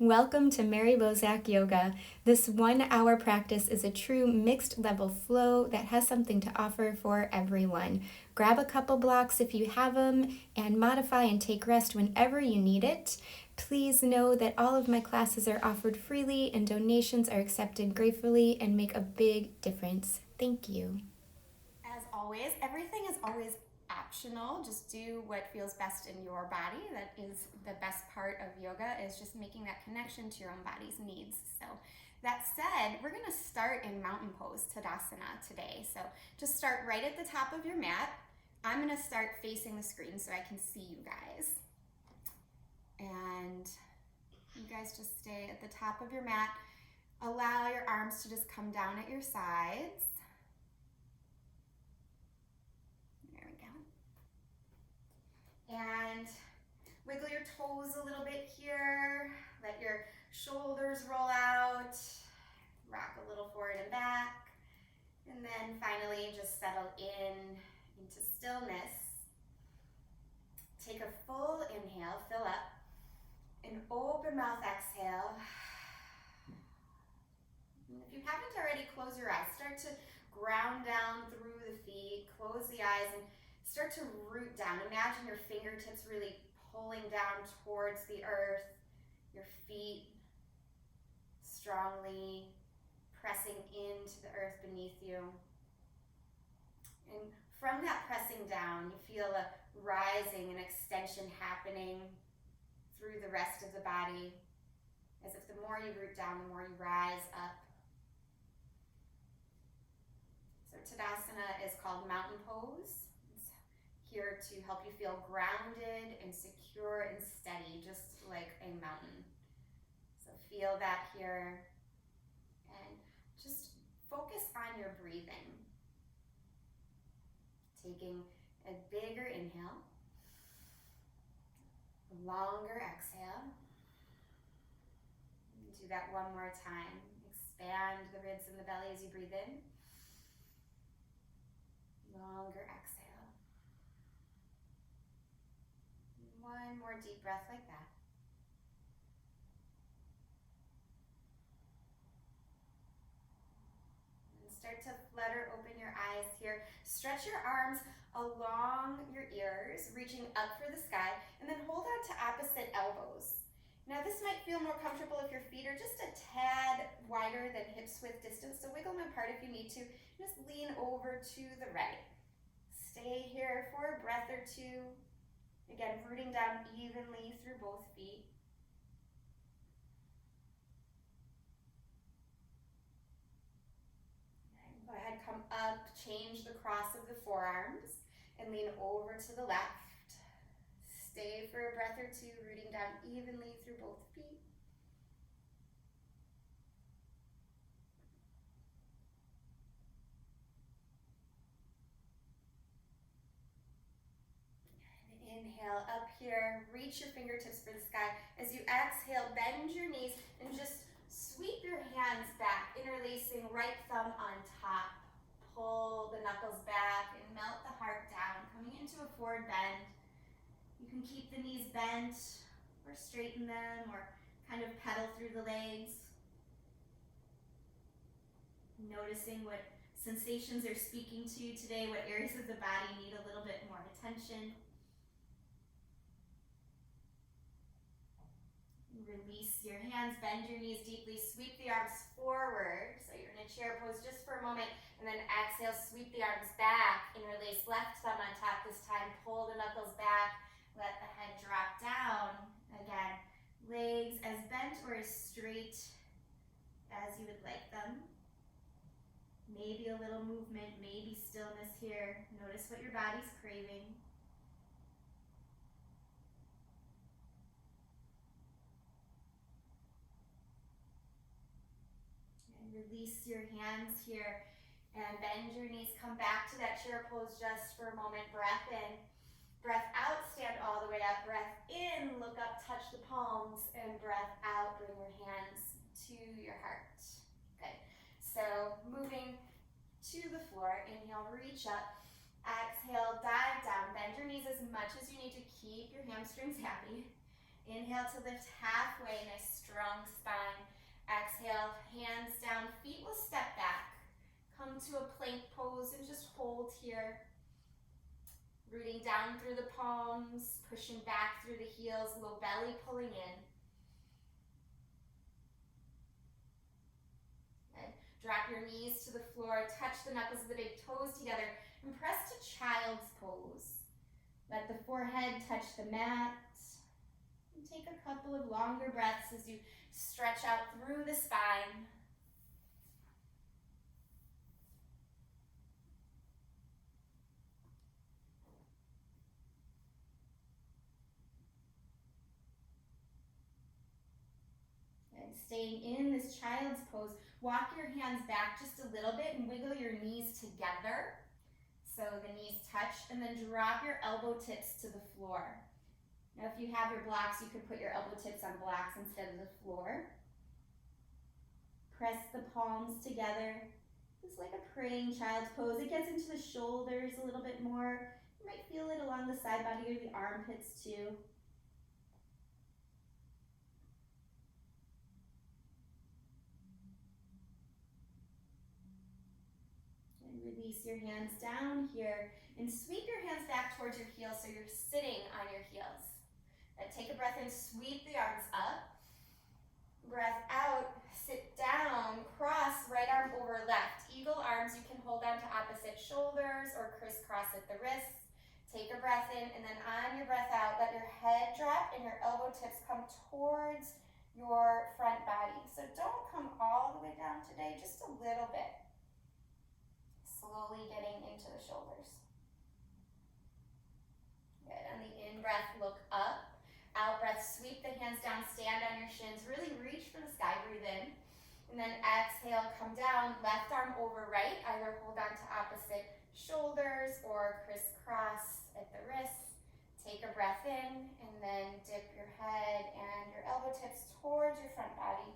Welcome to Mary Bozak Yoga. This 1 hour practice is a true mixed level flow that has something to offer for everyone. Grab a couple blocks if you have them and modify and take rest whenever you need it. Please know that all of my classes are offered freely and donations are accepted gratefully and make a big difference. Thank you. As always, everything is always optional. Just do what feels best in your body. That is the best part of yoga, is just making that connection to your own body's needs. So that said, we're going to start in mountain pose, Tadasana, today. So just start right at the top of your mat. I'm going to start facing the screen so I can see you guys. And you guys just stay at the top of your mat. Allow your arms to just come down at your sides. And wiggle your toes a little bit here. Let your shoulders roll out. Rock a little forward and back. And then finally just settle into stillness. Take a full inhale, fill up. An open mouth exhale. And if you haven't already, close your eyes. Start to ground down through the feet. Close the eyes and start to root down. Imagine your fingertips really pulling down towards the earth, your feet strongly pressing into the earth beneath you. And from that pressing down, you feel a rising and extension happening through the rest of the body, as if the more you root down, the more you rise up. So Tadasana is called mountain pose. Here to help you feel grounded and secure and steady, just like a mountain. So feel that here and just focus on your breathing. Taking a bigger inhale, a longer exhale. Do that one more time. Expand the ribs and the belly as you breathe in. Longer exhale. One more deep breath like that. And start to flutter open your eyes here. Stretch your arms along your ears, reaching up for the sky, and then hold on to opposite elbows. Now this might feel more comfortable if your feet are just a tad wider than hips width distance, so wiggle them apart if you need to. Just lean over to the right. Stay here for a breath or two. Again, rooting down evenly through both feet. Go ahead, come up, change the cross of the forearms, and lean over to the left. Stay for a breath or two, rooting down evenly through both feet. Inhale up here, reach your fingertips for the sky. As you exhale, bend your knees and just sweep your hands back, interlacing right thumb on top. Pull the knuckles back and melt the heart down, coming into a forward bend. You can keep the knees bent or straighten them or kind of pedal through the legs. Noticing what sensations are speaking to you today, what areas of the body need a little bit more attention. Release your hands, bend your knees deeply, sweep the arms forward. So you're in a chair pose just for a moment, and then exhale, sweep the arms back, interlace left thumb on top this time, pull the knuckles back, let the head drop down. Again, legs as bent or as straight as you would like them. Maybe a little movement, maybe stillness here. Notice what your body's craving. Release your hands here and bend your knees. Come back to that chair pose just for a moment. Breath in, breath out, stand all the way up. Breath in, look up, touch the palms, and breath out, bring your hands to your heart. Good. So moving to the floor, inhale, reach up. Exhale, dive down. Bend your knees as much as you need to keep your hamstrings happy. Inhale to lift halfway, nice strong hands down, feet will step back. Come to a plank pose and just hold here. Rooting down through the palms, pushing back through the heels, low belly pulling in. Good. Drop your knees to the floor, touch the knuckles of the big toes together, and press to child's pose. Let the forehead touch the mat. And take a couple of longer breaths as you stretch out through the spine. And staying in this child's pose, walk your hands back just a little bit and wiggle your knees together. So the knees touch, and then drop your elbow tips to the floor. Now if you have your blocks, you could put your elbow tips on blocks instead of the floor. Press the palms together. It's like a praying child's pose. It gets into the shoulders a little bit more. You might feel it along the side body or the armpits too. And release your hands down here and sweep your hands back towards your heels so you're sitting on your heels. And take a breath in, sweep the arms up. Breath out, sit down, cross right arm over left. Eagle arms, you can hold on to opposite shoulders or crisscross at the wrists. Take a breath in, and then on your breath out, let your head drop and your elbow tips come towards your front body. So don't come all the way down today, just a little bit. Slowly getting into the shoulders. Good, on the in-breath, look up. Out breath, sweep the hands down, stand on your shins, really reach for the sky, breathe in. And then exhale, come down, left arm over right, either hold on to opposite shoulders or crisscross at the wrists. Take a breath in, and then dip your head and your elbow tips towards your front body.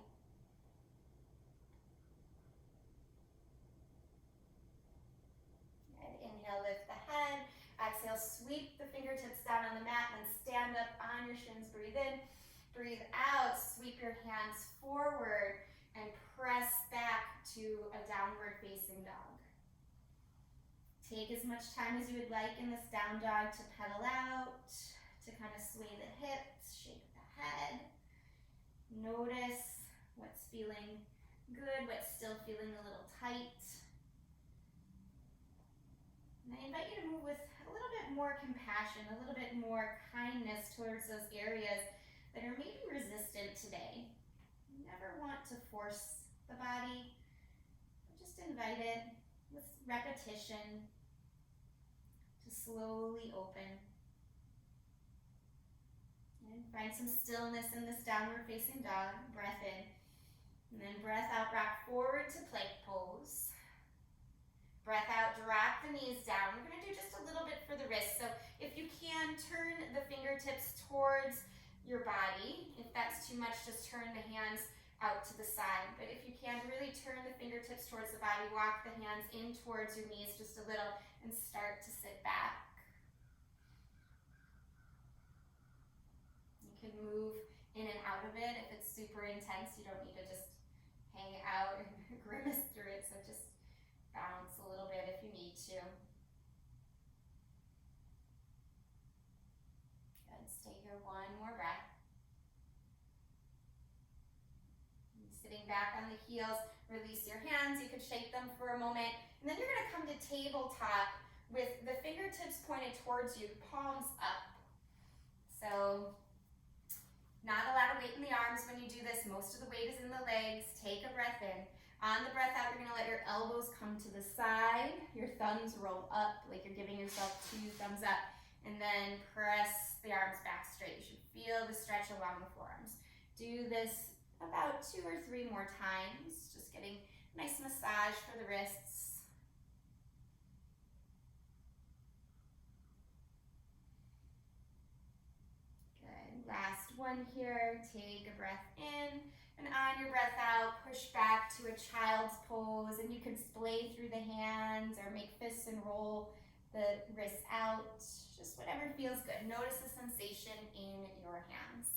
And inhale, lift the head. Exhale, sweep the fingertips down on the mat, and then stand up on your shins, breathe in. Breathe out, sweep your hands forward and press back to a downward facing dog. Take as much time as you would like in this down dog to pedal out, to kind of sway the hips, shake the head. Notice what's feeling good, what's still feeling a little tight. And I invite you to move with a little bit more compassion, a little bit more kindness towards those areas that are maybe resistant today. You never want to force the body, but just invite it with repetition to slowly open. And find some stillness in this downward facing dog. Breath in, and then breath out, rock forward to plank pose. Breath out, drop the knees down. We're going to do just a little bit for the wrists. So if you can, turn the fingertips towards your body. If that's too much, just turn the hands out to the side. But if you can, really turn the fingertips towards the body. Walk the hands in towards your knees just a little and start to sit back. You can move in and out of it. If it's super intense, you don't need to just hang out and grimace through it. So just bounce a little bit if you need to. Good, stay here one more breath. And sitting back on the heels, release your hands. You could shake them for a moment. And then you're gonna come to tabletop with the fingertips pointed towards you, palms up. So, not a lot of weight in the arms when you do this. Most of the weight is in the legs. Take a breath in. On the breath out, you're gonna let your elbows come to the side, your thumbs roll up like you're giving yourself 2 thumbs up, and then press the arms back straight. You should feel the stretch along the forearms. Do this about 2 or 3 more times, just getting a nice massage for the wrists. Good, last one here. Take a breath in. And on your breath out, push back to a child's pose, and you can splay through the hands or make fists and roll the wrists out, just whatever feels good. Notice the sensation in your hands.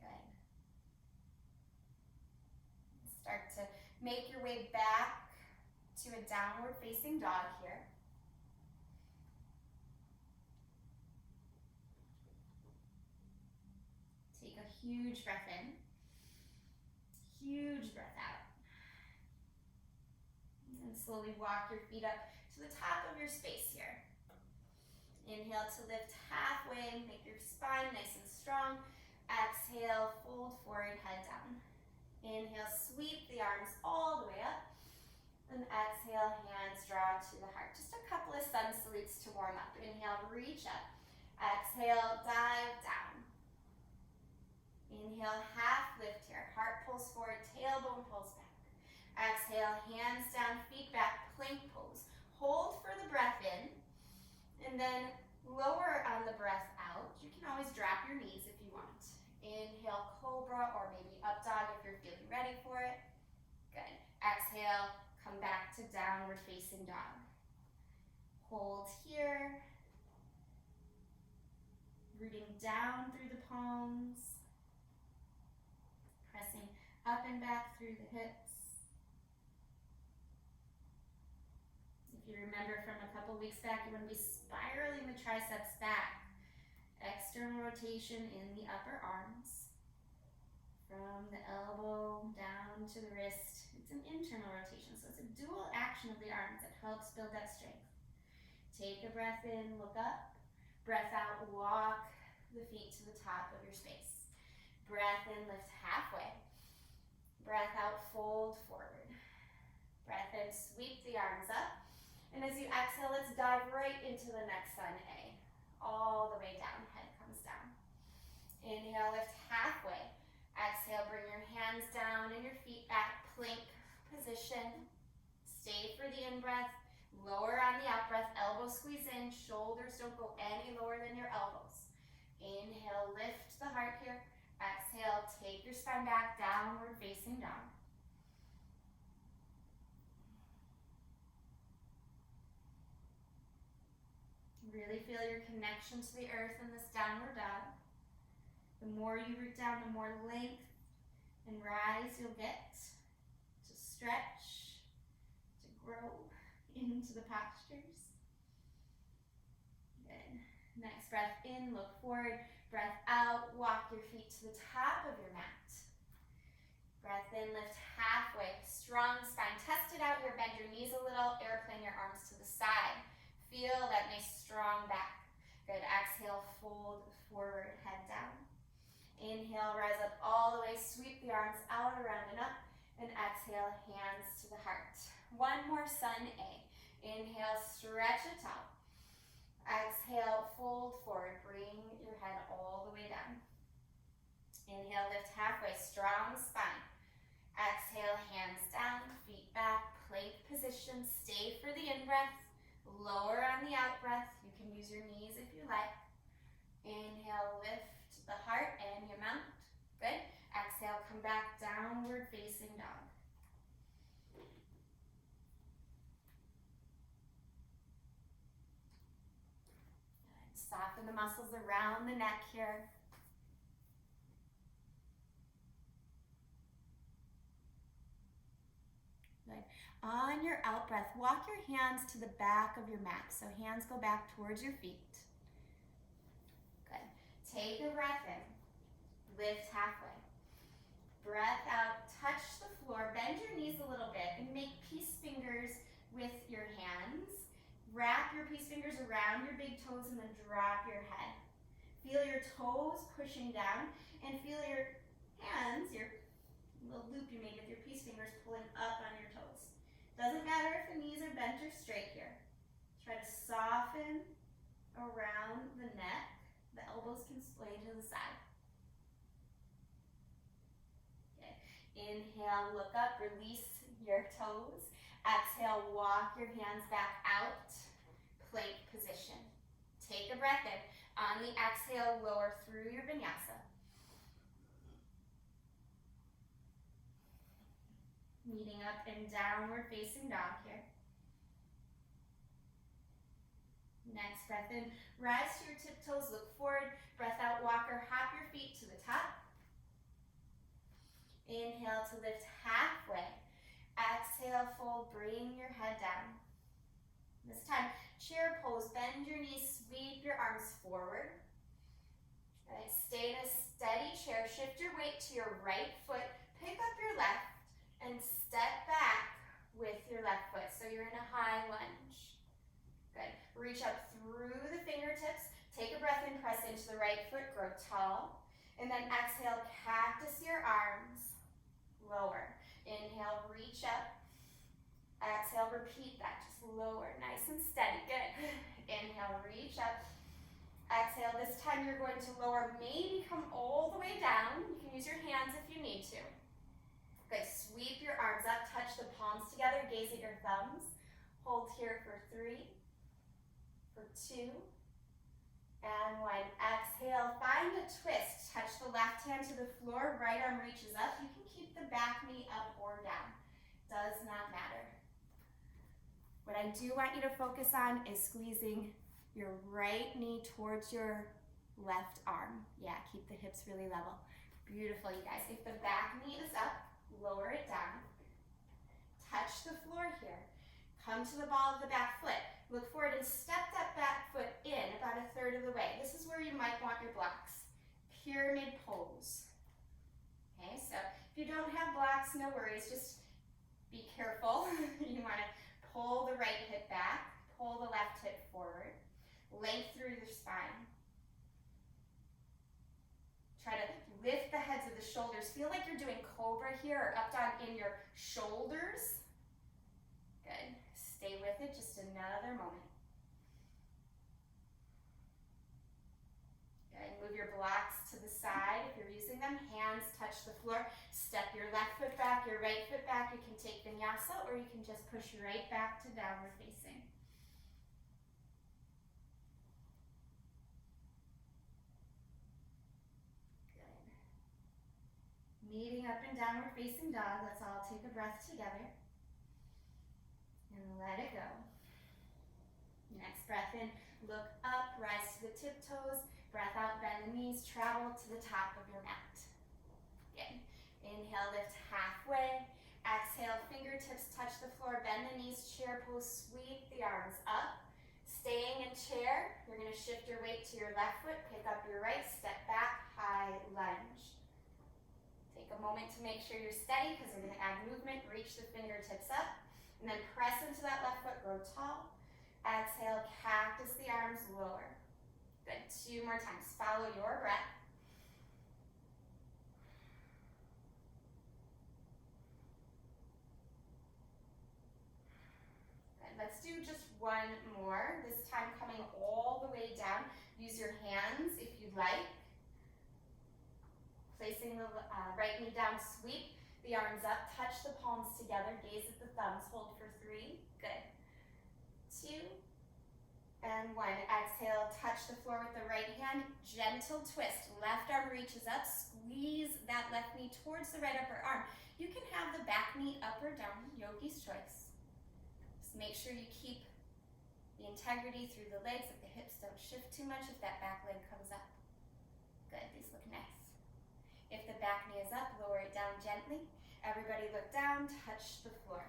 Good. Make your way back to a downward facing dog here. Take a huge breath in, huge breath out. And slowly walk your feet up to the top of your space here. Inhale to lift halfway, make your spine nice and strong. Exhale, fold forward, head down. Inhale, sweep the arms all the way up. And exhale, hands draw to the heart. Just a couple of sun salutes to warm up. Inhale, reach up. Exhale, dive down. Inhale, half lift here. Heart pulls forward, tailbone pulls back. Exhale, hands down, feet back, plank pose. Hold for the breath in, and then lower on the breath out. You can always drop your knees if you want. Inhale, cobra, or maybe up dog if you're feeling ready for it. Good. Exhale, come back to downward facing dog. Hold here. Rooting down through the palms. Pressing up and back through the hips. If you remember from a couple weeks back, you want to be spiraling the triceps back. External rotation in the upper arms. From the elbow down to the wrist. It's an internal rotation, so it's a dual action of the arms that helps build that strength. Take a breath in, look up. Breath out, walk the feet to the top of your space. Breath in, lift halfway. Breath out, fold forward. Breath in, sweep the arms up. And as you exhale, let's dive right into the next sun A. All the way down, head comes down. Inhale, lift halfway. Exhale, bring your hands down and your feet back, plank position. Stay for the in-breath. Lower on the out-breath, elbows squeeze in, shoulders don't go any lower than your elbows. Inhale, lift the heart here. Exhale, take your spine back, downward facing dog. Really feel your connection to the earth in this downward dog. The more you root down, the more length and rise you'll get to stretch, to grow into the postures. Good. Next breath in, look forward. Breath out, walk your feet to the top of your mat. Breath in, lift halfway. Strong spine. Test it out here. Bend your knees a little. Airplane your arms to the side. Feel that nice strong back. Good. Exhale, fold forward, head down. Inhale, rise up all the way. Sweep the arms out, around and up. And exhale, hands to the heart. One more sun A. Inhale, stretch it out. Exhale, fold forward. Bring your head all the way down. Inhale, lift halfway. Strong spine. Exhale, hands down, feet back, plank position. Stay for the in-breath. Lower on the out-breath. You can use your knees if you like. Inhale, lift the heart and your mount. Good. Exhale, come back, downward facing dog. Good. Soften the muscles around the neck here. Good. On your out breath, walk your hands to the back of your mat. So hands go back towards your feet. Good. Take a breath in. Lift halfway. Breath out, touch the floor, bend your knees a little bit and make peace fingers with your hands. Wrap your peace fingers around your big toes and then drop your head. Feel your toes pushing down and feel your hands, your little loop you made with your peace fingers pulling up on your toes. Doesn't matter if the knees are bent or straight here. Try to soften around the neck. The elbows can splay to the side. Okay. Inhale, look up, release your toes. Exhale, walk your hands back out, plank position. Take a breath in. On the exhale, lower through your vinyasa. Meeting up in downward facing dog here. Next breath in, rise to your tiptoes, look forward. Breath out, walk or hop your feet to the top. Inhale to lift halfway. hold, bring your head down. This time, chair pose, bend your knees, sweep your arms forward. Good. Stay in a steady chair, shift your weight to your right foot, pick up your left, and step back with your left foot. So you're in a high lunge. Good. Reach up through the fingertips, take a breath in, press into the right foot, grow tall. And then exhale, cactus your arms, lower. Inhale, reach up. Exhale, repeat that, just lower, nice and steady, good. Inhale, reach up. Exhale, this time you're going to lower, maybe come all the way down. You can use your hands if you need to. Good, sweep your arms up, touch the palms together, gaze at your thumbs. Hold here for 3, for 2, and 1. Exhale, find a twist. Touch the left hand to the floor, right arm reaches up. You can keep the back knee up or down. Does not matter. What I do want you to focus on is squeezing your right knee towards your left arm. Yeah, keep the hips really level. Beautiful, you guys. If the back knee is up, lower it down. Touch the floor here. Come to the ball of the back foot. Look forward and step that back foot in about 1/3 of the way. This is where you might want your blocks. Pyramid pose. Okay, so if you don't have blocks, no worries. Just be careful. You want to pull the right hip back, pull the left hip forward, length through your spine. Try to lift the heads of the shoulders. Feel like you're doing cobra here or up dog in your shoulders. Good. Stay with it just another moment. Good. Move your blocks to the side if you're using them. Hands touch the floor. Step your left foot back, your right foot back. You can take vinyasa or you can just push your right back to downward facing. Good. Meeting up in downward facing dog. Let's all take a breath together. And let it go. Next breath in, look up, rise to the tiptoes. Breath out, bend the knees, travel to the top of your mat. Good. Inhale, lift halfway. Exhale, fingertips touch the floor, bend the knees, chair pose, sweep the arms up. Staying in chair, you're going to shift your weight to your left foot, pick up your right, step back, high lunge. Take a moment to make sure you're steady because we're going to add movement. Reach the fingertips up. And then press into that left foot, grow tall. Exhale, cactus the arms, lower. Good, 2 more times. Follow your breath. Good, let's do just 1 more. This time coming all the way down. Use your hands if you'd like. Placing the right knee down, sweep the arms up, touch the palms together, gaze at the thumbs, hold for 3, good. 2, and 1. Exhale, touch the floor with the right hand, gentle twist. Left arm reaches up, squeeze that left knee towards the right upper arm. You can have the back knee up or down, yogi's choice. Just make sure you keep the integrity through the legs, that the hips don't shift too much if that back leg comes up. Good, these look nice. If the back knee is up, lower it down gently. Everybody look down, touch the floor.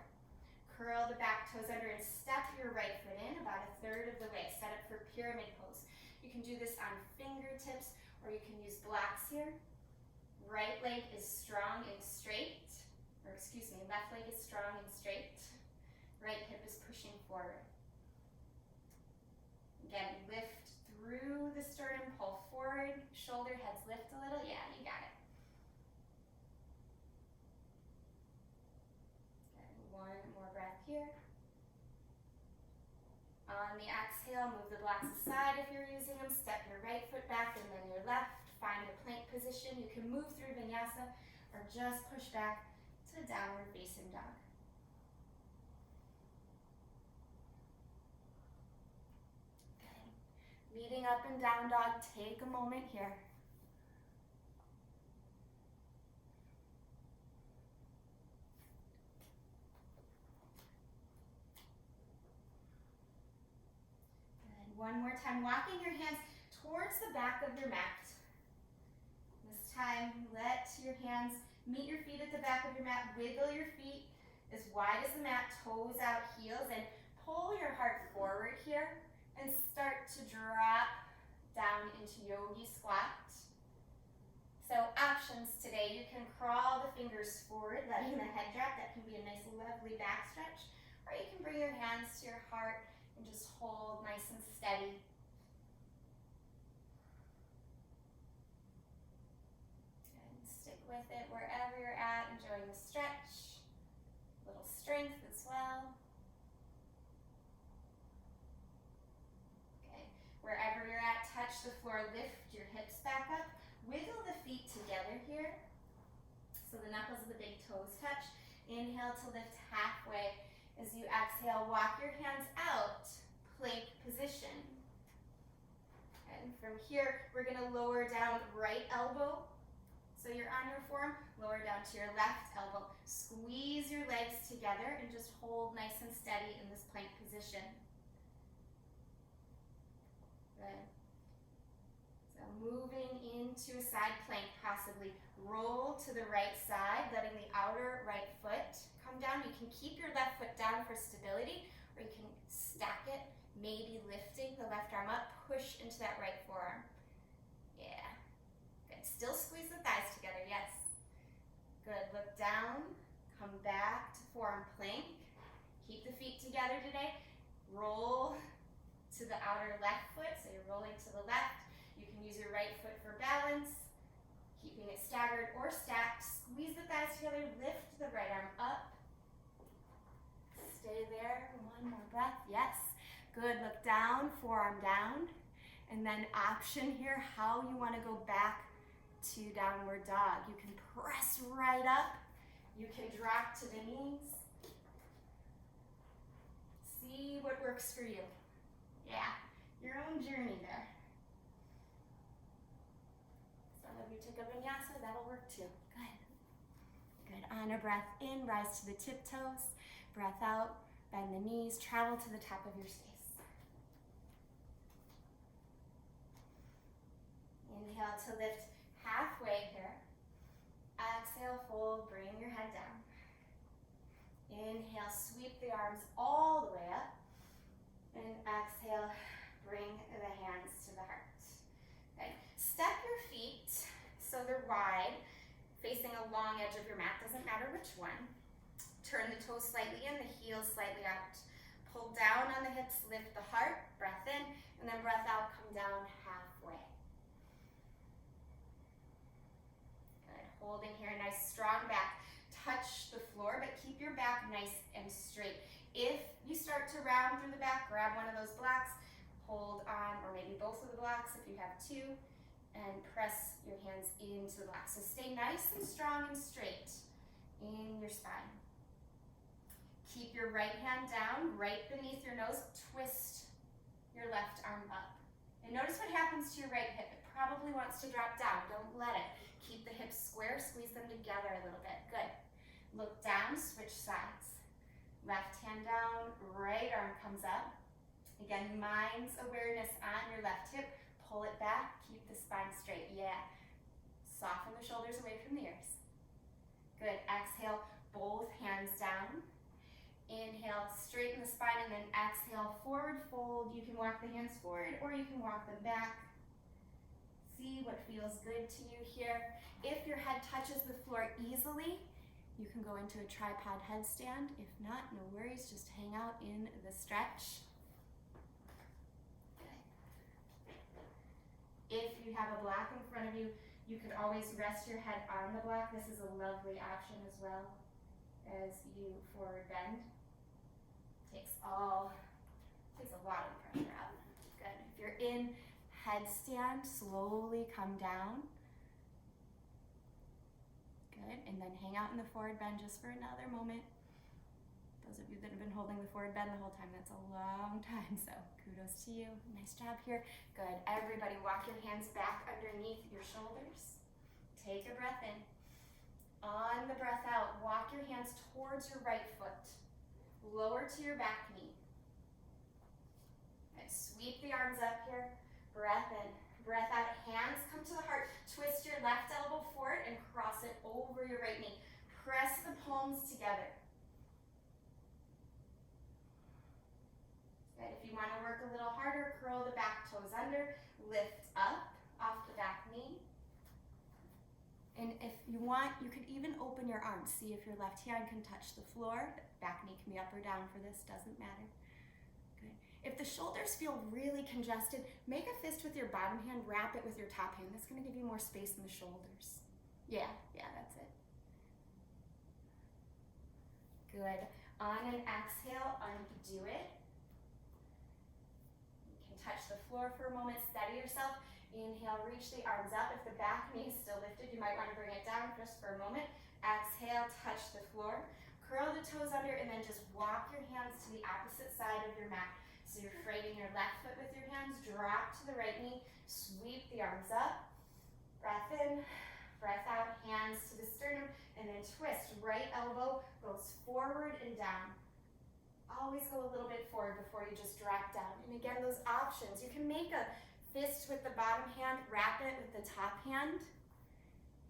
Curl the back toes under and step your right foot in about 1/3 of the way. Set up for pyramid pose. You can do this on fingertips or you can use blocks here. Right leg is strong and straight, or excuse me, left leg is strong and straight. Right hip is pushing forward. Again, lift through the sternum, pull forward, shoulder heads lift a little. Yeah, you got it. Good. 1 more breath here. On the exhale, move the blocks aside if you're using them. Step your right foot back and then your left. Find a plank position. You can move through vinyasa or just push back to downward facing dog. Meeting up and down dog, take a moment here. And 1 more time, walking your hands towards the back of your mat. This time, let your hands meet your feet at the back of your mat, wiggle your feet, as wide as the mat, toes out, heels in. Pull your heart forward here and start to drop down into yogi squat. So options today, you can crawl the fingers forward, letting the head drop. That can be a nice lovely back stretch. Or you can bring your hands to your heart and just hold nice and steady. And stick with it wherever you're at, enjoying the stretch. A little strength as well. Okay, wherever you're at, touch the floor, lift your hips back up. Wiggle the feet together here. So the knuckles of the big toes touch. Inhale to lift halfway. As you exhale, walk your hands out, plank position. And from here, we're gonna lower down right elbow. So you're on your forearm, lower down to your left elbow. Squeeze your legs together and just hold nice and steady in this plank position. Good. So moving into a side plank, possibly roll to the right side, letting the outer right foot come down. You can keep your left foot down for stability, or you can stack it, maybe lifting the left arm up, push into that right forearm. Yeah, good. Still squeeze the thighs together, yes. Good, look down, come back to forearm plank. Keep the feet together today. Roll to the outer left foot, so you're rolling to the left. You can use your right foot for balance, keeping it staggered or stacked. Squeeze the thighs together, lift the right arm up. Stay there, one more breath, yes. Good, look down, forearm down. And then option here, how you wanna go back to downward dog. You can press right up. You can drop to the knees. See what works for you. Yeah, your own journey there. Some of you took a vinyasa, that'll work too. Good. Good, on a breath in, rise to the tiptoes. Breath out, bend the knees, travel to the top of your space. Inhale to lift halfway here. Exhale, fold, bring your head down. Inhale, sweep the arms all the way up. And exhale, bring the hands to the heart. Okay. Step your feet so they're wide, facing a long edge of your mat, doesn't matter which one. Turn the toes slightly in, the heels slightly out. Pull down on the hips, lift the heart, breath in, and then breath out, come down halfway. Good, holding here, nice strong back. Touch the floor, but keep your back nice and straight. If you start to round through the back, grab one of those blocks, hold on, or maybe both of the blocks if you have two, and press your hands into the block. So stay nice and strong and straight in your spine. Keep your right hand down, right beneath your nose, twist your left arm up. And notice what happens to your right hip. It probably wants to drop down, don't let it. Keep the hips square, squeeze them together a little bit, good. Look down, switch sides. Left hand down, right arm comes up. Again, mind's awareness on your left hip. Pull it back, keep the spine straight. Yeah. Soften the shoulders away from the ears. Good. Exhale, both hands down. Inhale, straighten the spine, and then exhale, forward fold. You can walk the hands forward or you can walk them back. See what feels good to you here. If your head touches the floor easily, you can go into a tripod headstand. If not, no worries, just hang out in the stretch. If you have a block in front of you, you could always rest your head on the block. This is a lovely option as well as you forward bend. Takes a lot of pressure out. Good. If you're in headstand, slowly come down. Good. And then hang out in the forward bend just for another moment. Those of you that have been holding the forward bend the whole time, that's a long time, so kudos to you. Nice job here. Good. Everybody walk your hands back underneath your shoulders. Take a breath in. On the breath out, walk your hands towards your right foot. Lower to your back knee. And sweep the arms up here. Breath in, breath out. Hands come to the heart. Twist your left elbow forward and cross it over your right knee. Press the palms together. you want, you could even open your arms. See if your left hand can touch the floor. Back knee can be up or down for this, doesn't matter. Good. If the shoulders feel really congested, make a fist with your bottom hand, wrap it with your top hand. That's gonna give you more space in the shoulders. Yeah, that's it. Good. On an exhale, undo it. You can touch the floor for a moment, steady yourself. Inhale, reach the arms up. If the back knee is still lifted, you might want to bring it down just for a moment. Exhale, touch the floor. Curl the toes under and then just walk your hands to the opposite side of your mat. So you're framing your left foot with your hands, drop to the right knee, sweep the arms up. Breath in, breath out, hands to the sternum, and then twist. Right elbow goes forward and down. Always go a little bit forward before you just drop down. And again, those options. You can make a fist with the bottom hand, wrap it with the top hand.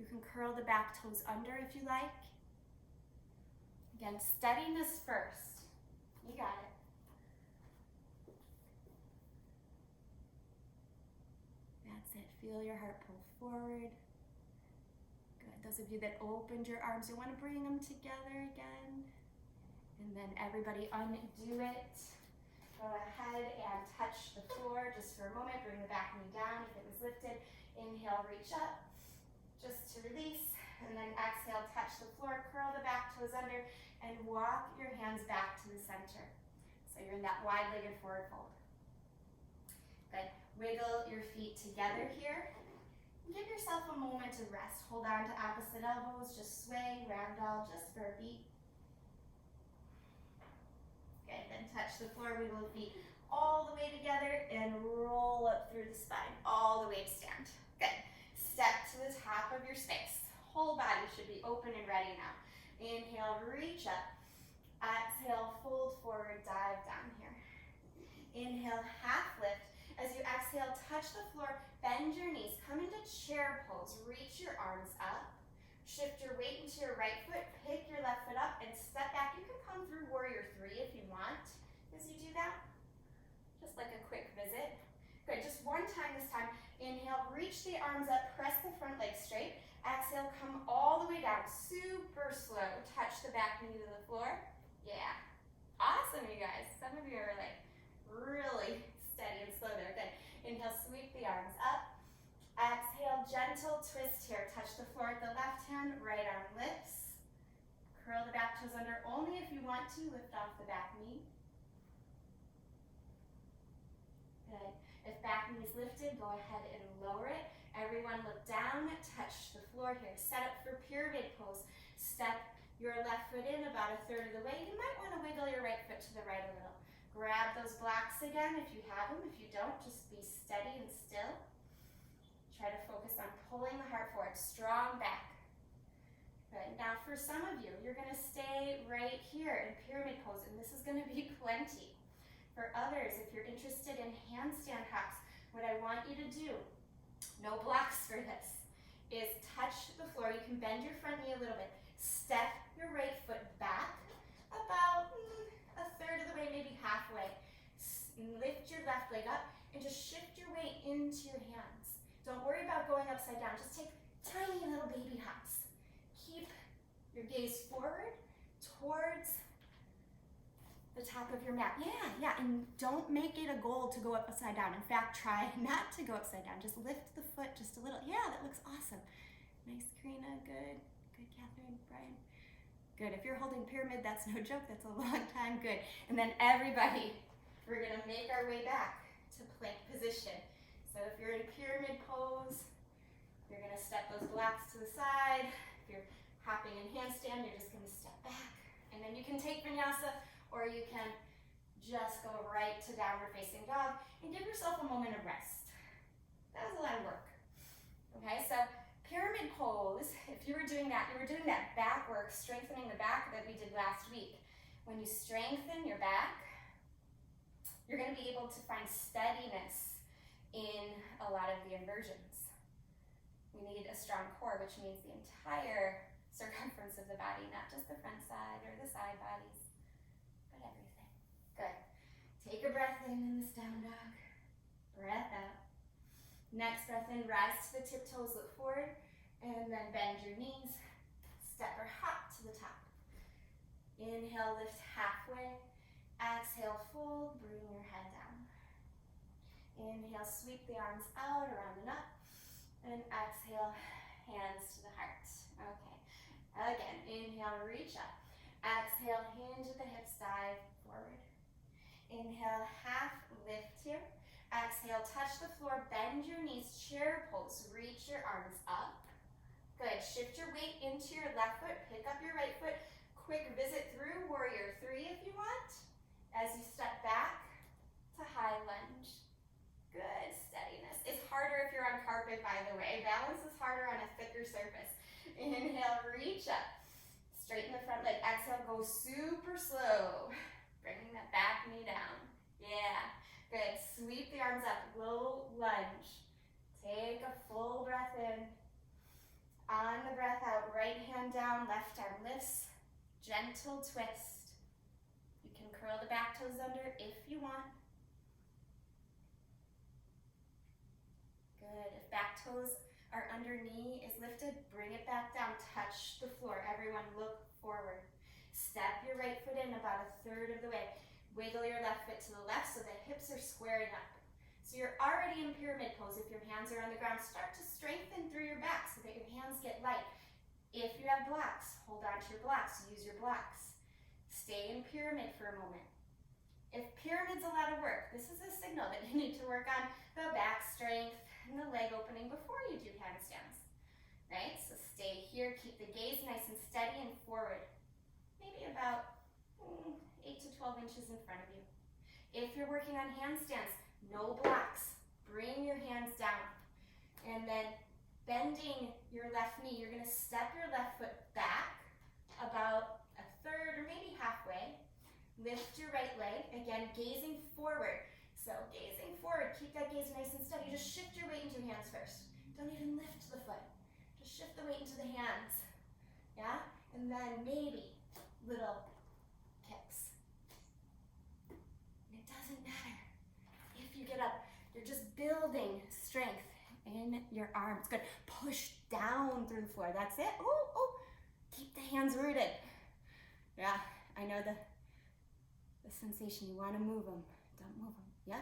You can curl the back toes under if you like. Again, steadiness first. You got it. That's it. Feel your heart pull forward. Good. Those of you that opened your arms, you want to bring them together again. And then everybody undo it. Go ahead and touch the floor just for a moment. Bring the back knee down if it was lifted. Inhale, reach up just to release. And then exhale, touch the floor, curl the back toes under, and walk your hands back to the center. So you're in that wide-legged forward fold. Good. Wiggle your feet together here. Give yourself a moment of rest. Hold on to opposite elbows. Just sway, ragdoll, just for a beat. Good, then touch the floor, wiggle the feet all the way together and roll up through the spine, all the way to stand. Good. Step to the top of your space. Whole body should be open and ready now. Inhale, reach up. Exhale, fold forward, dive down here. Inhale, half lift. As you exhale, touch the floor, bend your knees, come into chair pose, reach your arms up. Shift your weight into your right foot, pick your left foot up, and step back. You can come through warrior three if you want as you do that. Just like a quick visit. Good, just one time this time. Inhale, reach the arms up, press the front leg straight. Exhale, come all the way down, super slow. Touch the back knee to the floor. Yeah, awesome, you guys. Some of you are like really steady and slow there. Good. Inhale, sweep the arms up. Exhale, gentle twist here. Touch the floor with the left hand, right arm lifts. Curl the back toes under only if you want to. Lift off the back knee. Good. If back knee is lifted, go ahead and lower it. Everyone look down, touch the floor here. Set up for pyramid pose. Step your left foot in about a third of the way. You might want to wiggle your right foot to the right a little. Grab those blocks again if you have them. If you don't, just be steady and still. Try to focus on pulling the heart forward, strong back. Good. Now for some of you, you're gonna stay right here in pyramid pose, and this is gonna be plenty. For others, if you're interested in handstand hops, what I want you to do, no blocks for this, is touch the floor. You can bend your front knee a little bit. Step your right foot back about a third of the way, maybe halfway. Lift your left leg up and just shift your weight into your hands. Don't worry about going upside down. Just take tiny little baby hops. Keep your gaze forward towards the top of your mat. Yeah, and don't make it a goal to go upside down. In fact, try not to go upside down. Just lift the foot just a little. Yeah, that looks awesome. Nice, Karina. Good, Catherine, Brian. Good. If you're holding pyramid, that's no joke. That's a long time. Good. And then everybody, we're gonna make our way back to plank position. So if you're in pyramid pose, you're gonna step those blocks to the side. If you're hopping in handstand, you're just gonna step back. And then you can take vinyasa, or you can just go right to downward facing dog and give yourself a moment of rest. That was a lot of work. Okay, so pyramid pose, if you were doing that, you were doing that back work, strengthening the back that we did last week. When you strengthen your back, you're gonna be able to find steadiness in a lot of the inversions. We need a strong core, which means the entire circumference of the body, not just the front side or the side bodies, but everything. Good. Take a breath in this down dog. Breath out. Next breath in, rise to the tiptoes, look forward. And then bend your knees, step or hop to the top. Inhale, lift halfway. Exhale, fold, bring your head down. Inhale, sweep the arms out, around and up. And exhale, hands to the heart. Okay. Again, inhale, reach up. Exhale, hinge at the hips, dive forward. Inhale, half lift here. Exhale, touch the floor, bend your knees, chair pose. Reach your arms up. Good. Shift your weight into your left foot. Pick up your right foot. Quick visit through warrior 3 if you want. As you step back to high lunge. Good. Steadiness. It's harder if you're on carpet, by the way. Balance is harder on a thicker surface. Inhale, reach up. Straighten the front leg. Exhale, go super slow. Bringing that back knee down. Yeah. Good. Sweep the arms up. Low lunge. Take a full breath in. On the breath out, right hand down, left arm lifts. Gentle twist. You can curl the back toes under if you want. Good. If back toes are under, knee is lifted, bring it back down. Touch the floor. Everyone look forward. Step your right foot in about a third of the way. Wiggle your left foot to the left so the hips are squaring up. So you're already in pyramid pose. If your hands are on the ground, start to strengthen through your back so that your hands get light. If you have blocks, hold on to your blocks. Use your blocks. Stay in pyramid for a moment. If pyramid's a lot of work, this is a signal that you need to work on the back strength and the leg opening before you do handstands. Right? So stay here. Keep the gaze nice and steady and forward. Maybe about 8 to 12 inches in front of you. If you're working on handstands, no blocks. Bring your hands down. And then bending your left knee, you're going to step your left foot back about a third or maybe halfway. Lift your right leg. Again, gazing forward. So gazing forward. Keep that gaze nice and steady. Just shift your weight into your hands first. Don't even lift the foot. Just shift the weight into the hands. Yeah? And then maybe little kicks. And it doesn't matter. If you get up, you're just building strength in your arms. Good. Push down through the floor. That's it. Oh, oh. Keep the hands rooted. Yeah, I know the sensation. You want to move them. Don't move them. Yeah?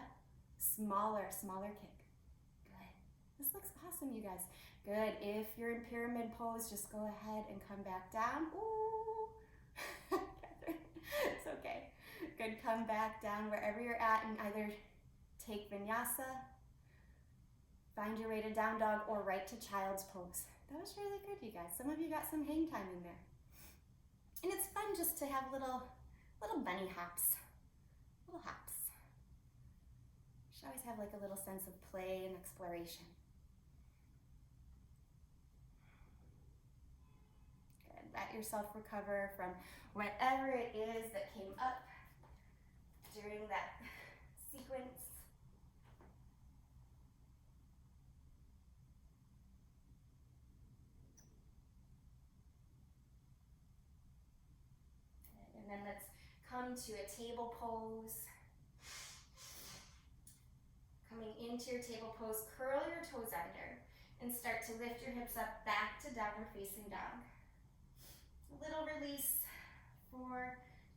Smaller kick. Good. This looks awesome, you guys. Good. If you're in pyramid pose, just go ahead and come back down. Ooh. Catherine, it's okay. Good. Come back down wherever you're at and either take vinyasa, find your way to down dog, or right to child's pose. That was really good, you guys. Some of you got some hang time in there. And it's fun just to have little bunny hops. Little hops. Should always have like a little sense of play and exploration. Good. Let yourself recover from whatever it is that came up during that sequence. And then let's come to a table pose. Coming into your table pose, curl your toes under and start to lift your hips up back to downward facing dog. A little release for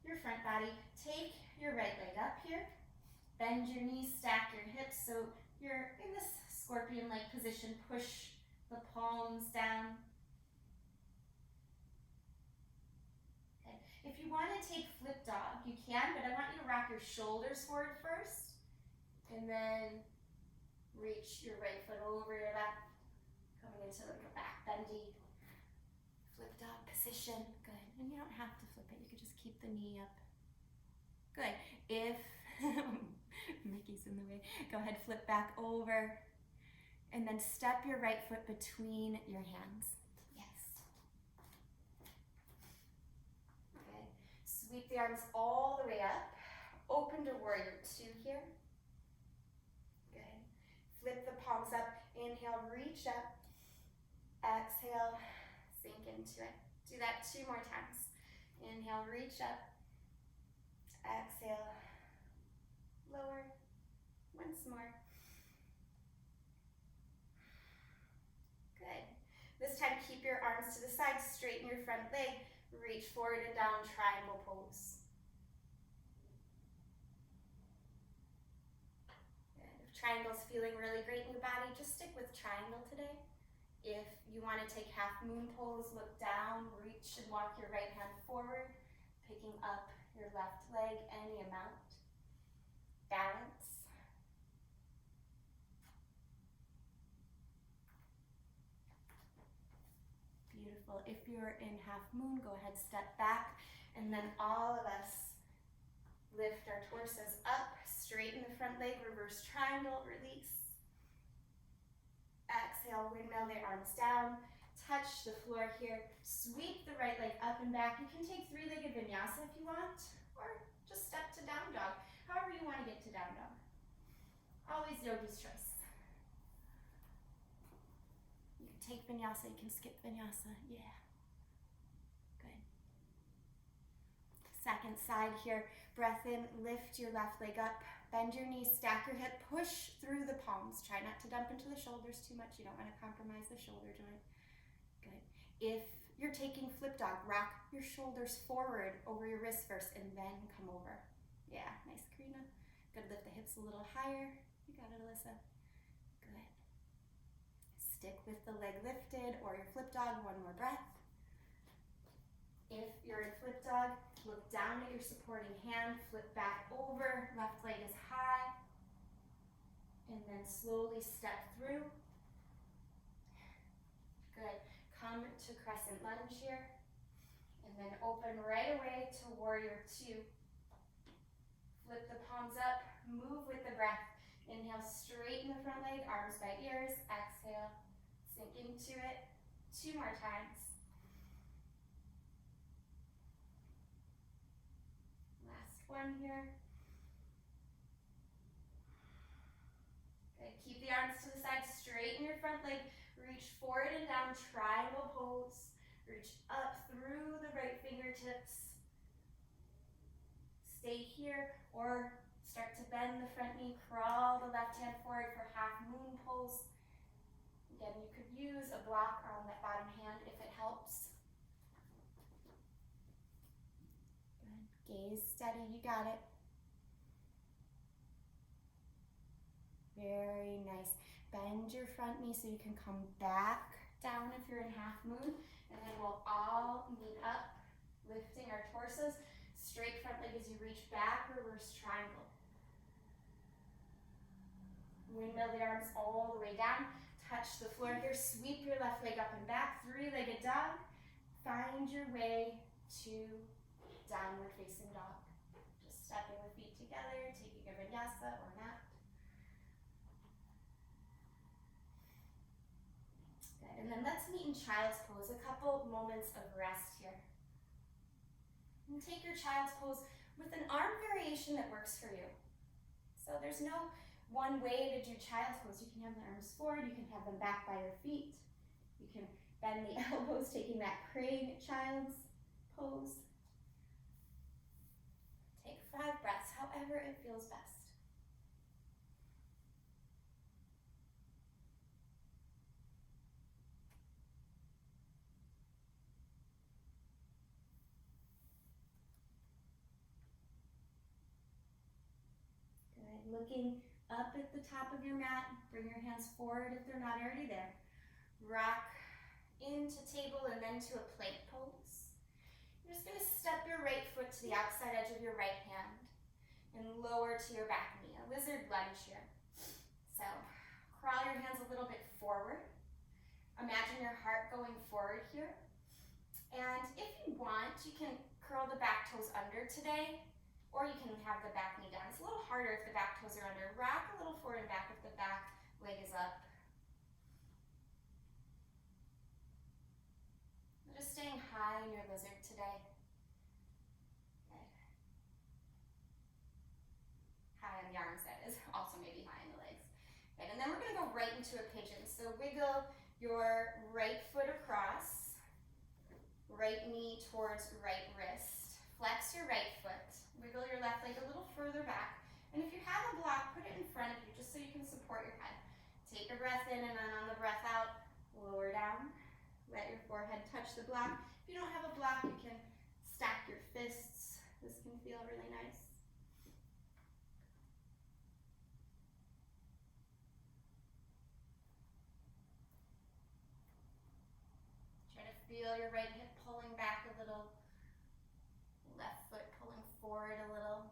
your front body. Take your right leg up here. Bend your knees, stack your hips so you're in this scorpion-like position. Push the palms down. Okay. If you want to take flip dog, you can, but I want you to rock your shoulders forward first. And then reach your right foot over your left, coming into like a back bendy flip dog position. Good. And you don't have to flip it. You could just keep the knee up. Good. If Mickey's in the way, go ahead, flip back over. And then step your right foot between your hands. Yes. Good. Sweep the arms all the way up. Open to warrior 2 here. Flip the palms up. Inhale, reach up. Exhale, sink into it. Do that 2 more times. Inhale, reach up. Exhale, lower. Once more. Good. This time, keep your arms to the side, straighten your front leg, reach forward and down, triangle pose. And if triangle's feeling really great in your body, just stick with triangle today. If you want to take half moon pose, look down, reach and walk your right hand forward, picking up your left leg any amount. Balance. Beautiful. If you're in half moon, go ahead, step back, and then all of us lift our torsos up, straighten the front leg, reverse triangle, release. Exhale, windmill the arms down, touch the floor here, sweep the right leg up and back. You can take three-legged vinyasa if you want, or just step to down dog, however you want to get to down dog. Always yogi's choice. You can take vinyasa, you can skip vinyasa, yeah. Good. Second side here, breath in, lift your left leg up, bend your knees, stack your hip, push through the palms. Try not to dump into the shoulders too much. You don't want to compromise the shoulder joint. Good. If you're taking flip dog, rock your shoulders forward over your wrists first and then come over. Yeah, nice, Karina. Good, lift the hips a little higher. You got it, Alyssa. Good. Stick with the leg lifted or your flip dog, one more breath. If you're in flip dog, look down at your supporting hand, flip back over, left leg is high, and then slowly step through. Good. Come to crescent lunge here, and then open right away to warrior two. Flip the palms up, move with the breath. Inhale, straighten the front leg, arms by ears. Exhale, sink into it. 2 more times. Last one here. Good. Keep the arms to the side, straighten your front leg, reach forward and down, triangle pose. Reach up through the right fingertips. Stay here or start to bend the front knee, crawl the left hand forward for half moon pose. Again, you could use a block on that bottom hand if it helps. Good. Gaze steady, you got it. Very nice. Bend your front knee so you can come back down if you're in half moon, and then we'll all meet up, lifting our torsos. Straight front leg as you reach back, reverse triangle. Windmill the arms all the way down. Touch the floor here, sweep your left leg up and back, three-legged dog. Find your way to downward facing dog. Just stepping the feet together, taking a vinyasa or not. Good, and then let's meet in child's pose, a couple moments of rest here. And take your child's pose with an arm variation that works for you. So there's no one way to do child's pose. You can have the arms forward, you can have them back by your feet. You can bend the elbows, taking that crane child's pose. Take 5 breaths, however it feels best. Good, looking up at the top of your mat, bring your hands forward if they're not already there. Rock into table and then to a plank pose. You're just gonna step your right foot to the outside edge of your right hand and lower to your back knee, a lizard lunge here. So crawl your hands a little bit forward. Imagine your heart going forward here. And if you want, you can curl the back toes under today, or you can have the back knee down. It's a little harder if the back toes are under. Rock a little forward and back if the back leg is up. You're just staying high in your lizard today. Good. High on the arms, that is. Also maybe high in the legs. Good, and then we're gonna go right into a pigeon. So wiggle your right foot across, right knee towards right wrist. Flex your right foot. Wiggle your left leg a little further back. And if you have a block, put it in front of you just so you can support your head. Take a breath in and then on the breath out, lower down. Let your forehead touch the block. If you don't have a block, you can stack your fists. This can feel really nice. Try to feel your right hip pulling back a little, left foot pulling forward a little.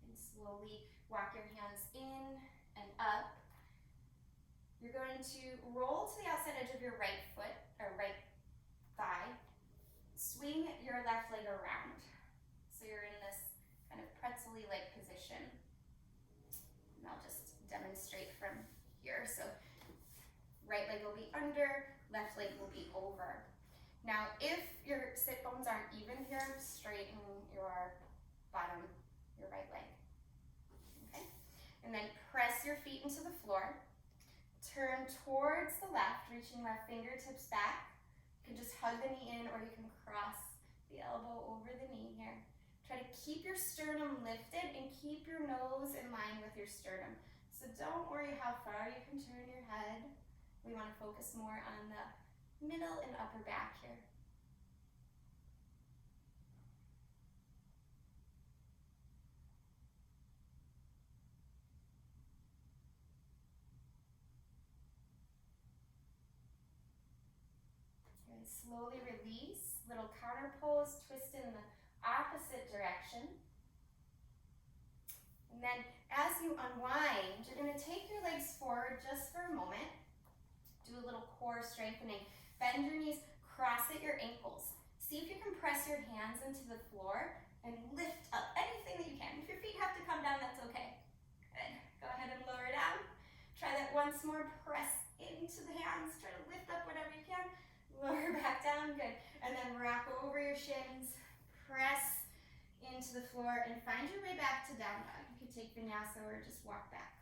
And slowly walk your hands in and up. You're going to roll to the outside edge of your right foot, or right thigh. Swing your left leg around. So you're in this kind of pretzel-y like position. And I'll just demonstrate from here. So right leg will be under, left leg will be over. Now, if your sit bones aren't even here, straighten your bottom, your right leg. Okay? And then press your feet into the floor. Turn towards the left, reaching left fingertips back. You can just hug the knee in, or you can cross the elbow over the knee here. Try to keep your sternum lifted and keep your nose in line with your sternum. So don't worry how far you can turn your head. We want to focus more on the middle and upper back here. And slowly release, little counter pose, twist in the opposite direction. And then as you unwind, you're going to take your legs forward just for a moment. Do a little core strengthening. Bend your knees, cross at your ankles. See if you can press your hands into the floor and lift up anything that you can. If your feet have to come down, that's okay. Good. Go ahead and lower down. Try that once more. Press into the hands. Try to lift up whatever you can. Lower back down. Good. And then rock over your shins. Press into the floor and find your way back to down dog. You can take vinyasa or just walk back.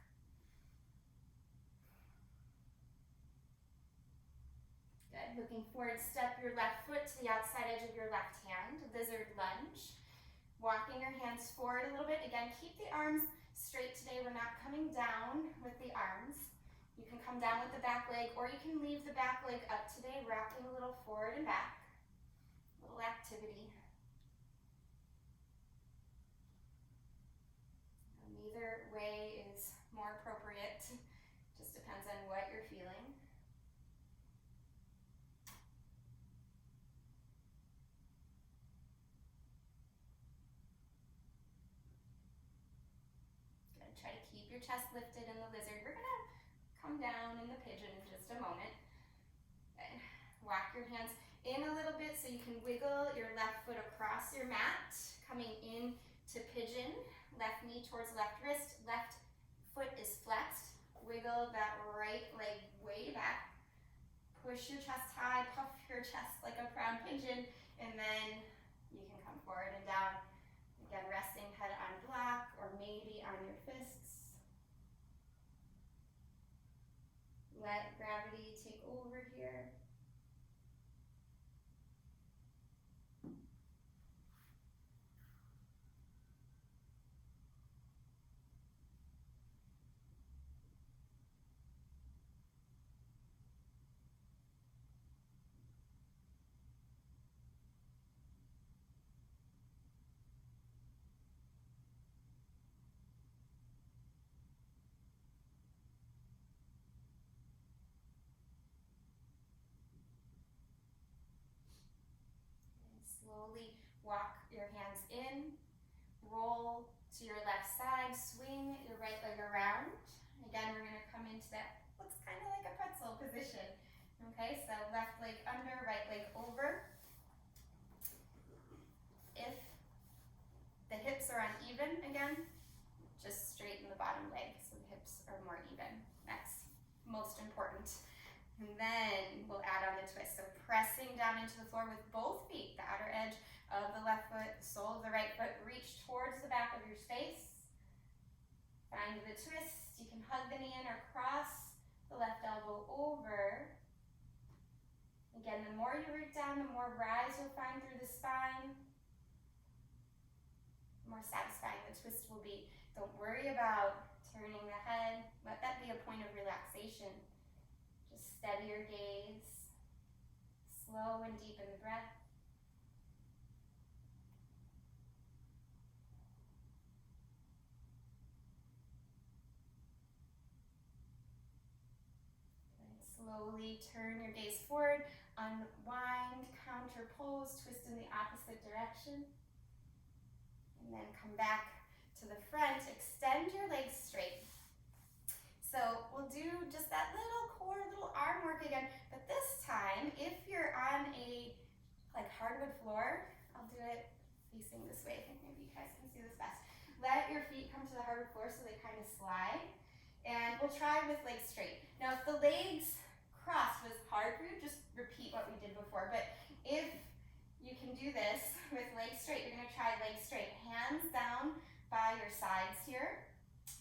Good. Looking forward, step your left foot to the outside edge of your left hand, lizard lunge. Walking your hands forward a little bit. Again, keep the arms straight today. We're not coming down with the arms. You can come down with the back leg, or you can leave the back leg up today, rocking a little forward and back. A little activity. Neither way is more appropriate. Just depends on what you're feeling. Good. Try to keep your chest lifted in the lizard. We're gonna come down in the pigeon in just a moment. Good. Walk your hands in a little bit so you can wiggle your left foot across your mat, coming in to pigeon. Left knee towards left wrist, left foot is flexed. Wiggle that right leg way back. Push your chest high, puff your chest like a proud pigeon, and then you can come forward and down. Again, resting head on block or maybe on your fists. Let gravity take over here. Slowly walk your hands in, roll to your left side, swing your right leg around. Again, we're going to come into that, looks kind of like a pretzel position. Okay, so left leg under, right leg over. If the hips are uneven, again, just straighten the bottom leg so the hips are more even. That's most important. And then we'll add on the twist. So pressing down into the floor with both feet, the outer edge of the left foot, the sole of the right foot, reach towards the back of your space. Find the twist. You can hug the knee in or cross the left elbow over. Again, the more you root down, the more rise you'll find through the spine, the more satisfying the twist will be. Don't worry about turning the head. Let that be a point of relaxation. Just steady your gaze. Slow and deepen the breath. Slowly turn your gaze forward, unwind, counter pose, twist in the opposite direction. And then come back to the front, extend your legs straight. So we'll do just that little core, little arm work again, but this time, if you're on a hardwood floor, I'll do it facing this way. I think maybe you guys can see this best. Let your feet come to the hardwood floor so they kind of slide. And we'll try with legs straight. Now if the legs crossed was hard for you, just repeat what we did before. But if you can do this with legs straight, you're gonna try legs straight. Hands down by your sides here.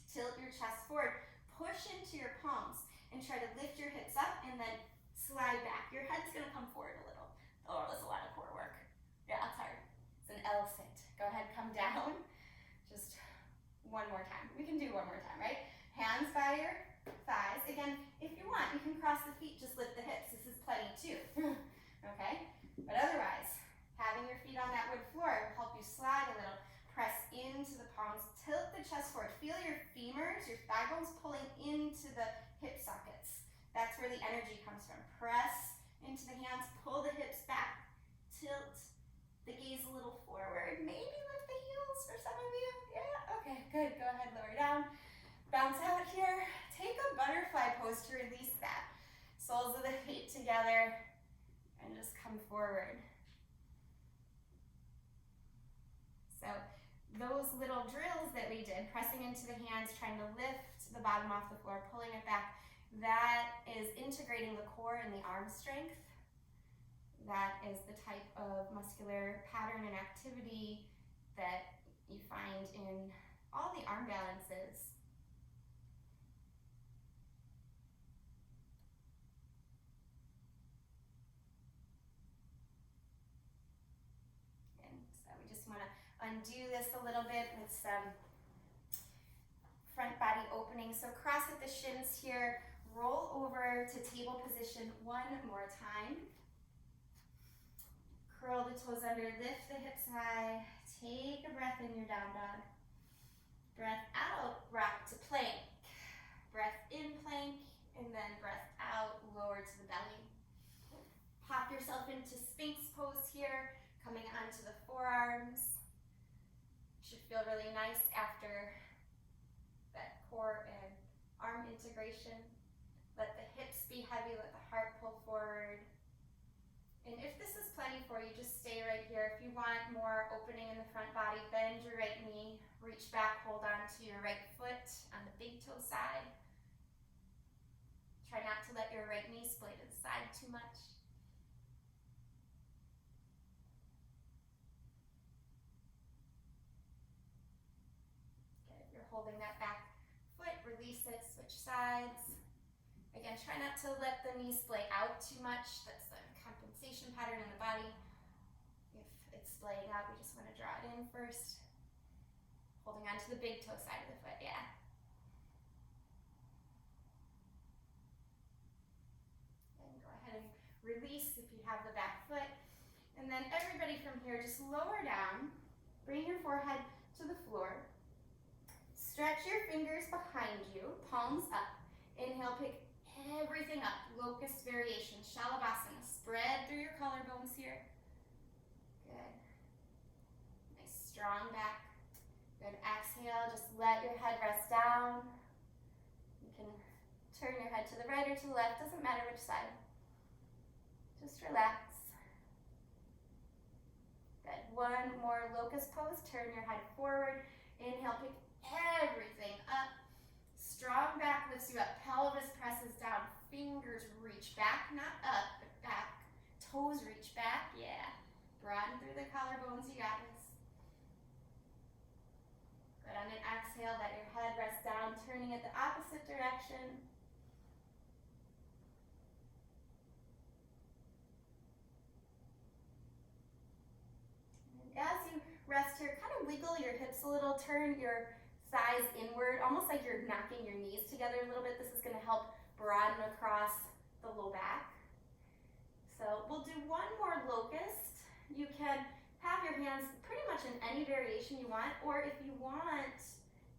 Tilt your chest forward. Push into your palms and try to lift your hips up and then slide back. Your head's gonna come forward a little. Oh, that's a lot of core work. Yeah, it's hard. It's an L sit. Go ahead, come down. Just one more time. We can do one more time, right? Hands by your thighs. Again, if you want, you can cross the feet, just lift the hips. This is plenty too. Okay? But otherwise, having your feet on that wood floor will help you slide a little. Press into the palms, tilt the chest forward. Feel your femurs, your thigh bones pulling into the hip sockets. That's where the energy comes from. Press into the hands, pull the hips back, tilt the gaze a little forward. Maybe lift the heels for some of you. Yeah, okay, good. Go ahead, lower down. Bounce out here. Take a butterfly pose to release that. Soles of the feet together and just come forward. So those little drills that we did, pressing into the hands, trying to lift the bottom off the floor, pulling it back, that is integrating the core and the arm strength. That is the type of muscular pattern and activity that you find in all the arm balances. And so we just want to undo this a little bit with some front body opening. So cross at the shins here, roll over to table position one more time. Curl the toes under, lift the hips high, take a breath in your down dog. Breath out, rock to plank. Breath in, plank, and then breath out, lower to the belly. Pop yourself into Sphinx pose here, coming onto the forearms. Should feel really nice after that core and arm integration. Let the hips be heavy, let the heart pull forward. And if this is plenty for you, just stay right here. If you want more opening in the front body, bend your right knee, reach back, hold on to your right foot on the big toe side. Try not to let your right knee splay to the side too much. Okay, if you're holding that back foot, release it, switch sides. Again, try not to let the knee splay out too much. That's the compensation pattern in the body. If it's splaying out, we just want to draw it in first. Holding on to the big toe side of the foot, yeah. And go ahead and release if you have the back foot. And then everybody from here, just lower down. Bring your forehead to the floor. Stretch your fingers behind you, palms up. Inhale, pick everything up. Locust variation, Shalabhasana. Spread through your collarbones here. Good. Nice strong back. Good. Exhale, just let your head rest down. You can turn your head to the right or to the left, doesn't matter which side. Just relax. Good. One more locust pose. Turn your head forward. Inhale, pick everything up. Strong back lifts you up. Pelvis presses down. Fingers reach back, not up, but back. Toes reach back. Yeah. Broaden through the collarbones. You got this. Good. On an exhale, let your head rest down, turning it the opposite direction. wiggle your hips a little, turn your thighs inward, almost like you're knocking your knees together a little bit. This is going to help broaden across the low back. So we'll do one more locust. You can have your hands pretty much in any variation you want, or if you want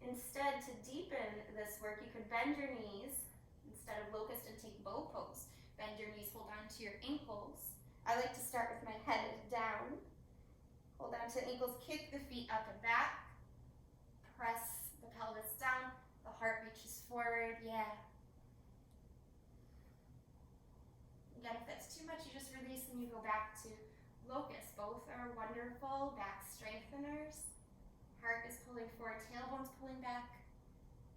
instead to deepen this work, you could bend your knees instead of locust and take bow pose. Bend your knees, hold on to your ankles. I like to start with my head down. Hold on to the ankles, kick the feet up and back. Press the pelvis down, the heart reaches forward, yeah. Again, if that's too much, you just release and you go back to locust. Both are wonderful back strengtheners. Heart is pulling forward, tailbone's pulling back.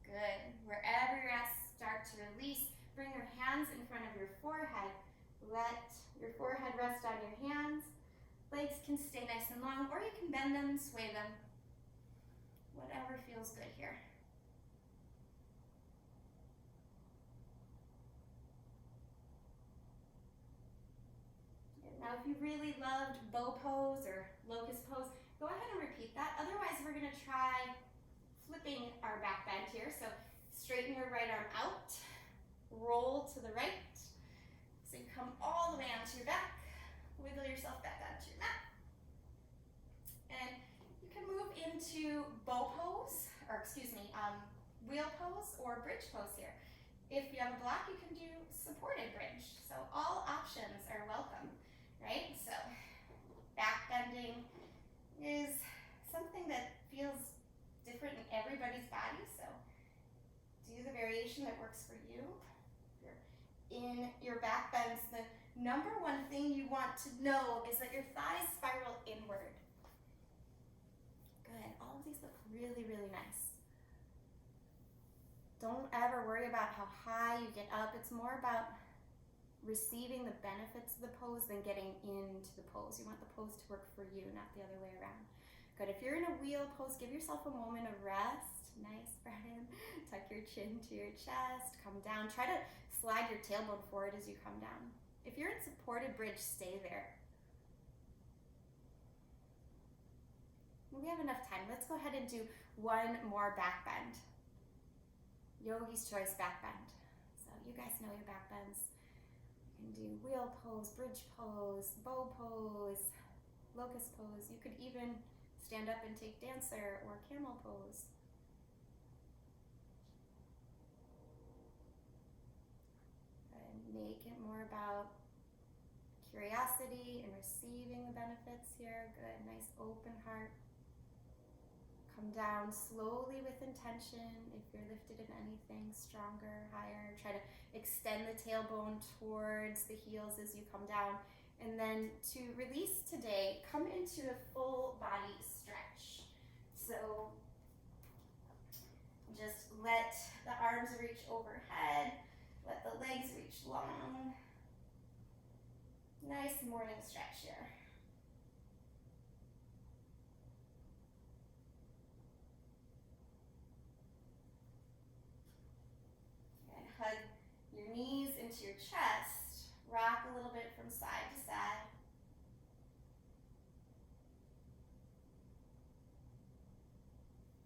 Good. Wherever you're at, start to release. Bring your hands in front of your forehead. Let your forehead rest on your hands. Legs can stay nice and long, or you can bend them and sway them. Whatever feels good here. Now, if you really loved bow pose or locust pose, go ahead and repeat that. Otherwise, we're going to try flipping our back bend here. So straighten your right arm out, roll to the right. So you come all the way onto your back, wiggle yourself back onto your mat. And you can move into bow pose, or wheel pose or bridge pose here. If you have a block, you can do supported bridge. So all options are welcome. Right? So back bending is something that feels different in everybody's body. So do the variation that works for you. In your back bends, the number one thing you want to know is that your thighs spiral inward. Good. All of these look really, really nice. Don't ever worry about how high you get up. It's more about receiving the benefits of the pose than getting into the pose. You want the pose to work for you, not the other way around. Good. If you're in a wheel pose, give yourself a moment of rest. Nice breath in. Tuck your chin to your chest. Come down. Try to slide your tailbone forward as you come down. If you're in supported bridge, stay there. We have enough time. Let's go ahead and do one more back bend. Yogi's choice back bend. So you guys know your back bends. You can do wheel pose, bridge pose, bow pose, locust pose. You could even stand up and take dancer or camel pose. And make it more about curiosity and receiving the benefits here. Good, nice open heart. Come down slowly with intention. If you're lifted in anything, stronger, higher. Try to extend the tailbone towards the heels as you come down. And then to release today, come into a full body stretch. So just let the arms reach overhead. Let the legs reach long. Nice morning stretch here. Hug your knees into your chest. Rock a little bit from side to side.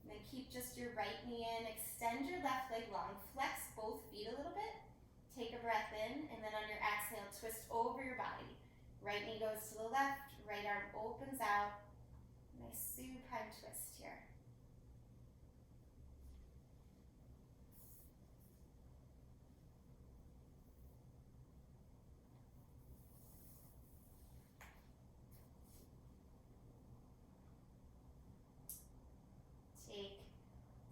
And then keep just your right knee in. Extend your left leg long. Flex both feet a little bit. Take a breath in, and then on your exhale, twist over your body. Right knee goes to the left. Right arm opens out. Nice supine twist here. Take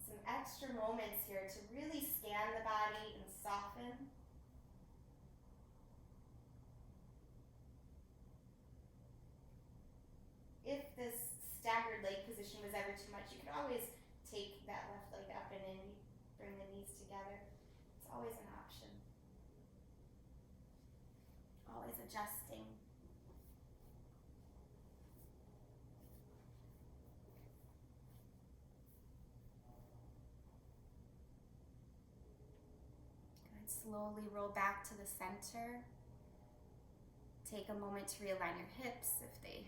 some extra moments here to really scan the body and soften. If this staggered leg position was ever too much, you could always take that left leg up and then bring the knees together. It's always an option. Always adjusting. Slowly roll back to the center. Take a moment to realign your hips if they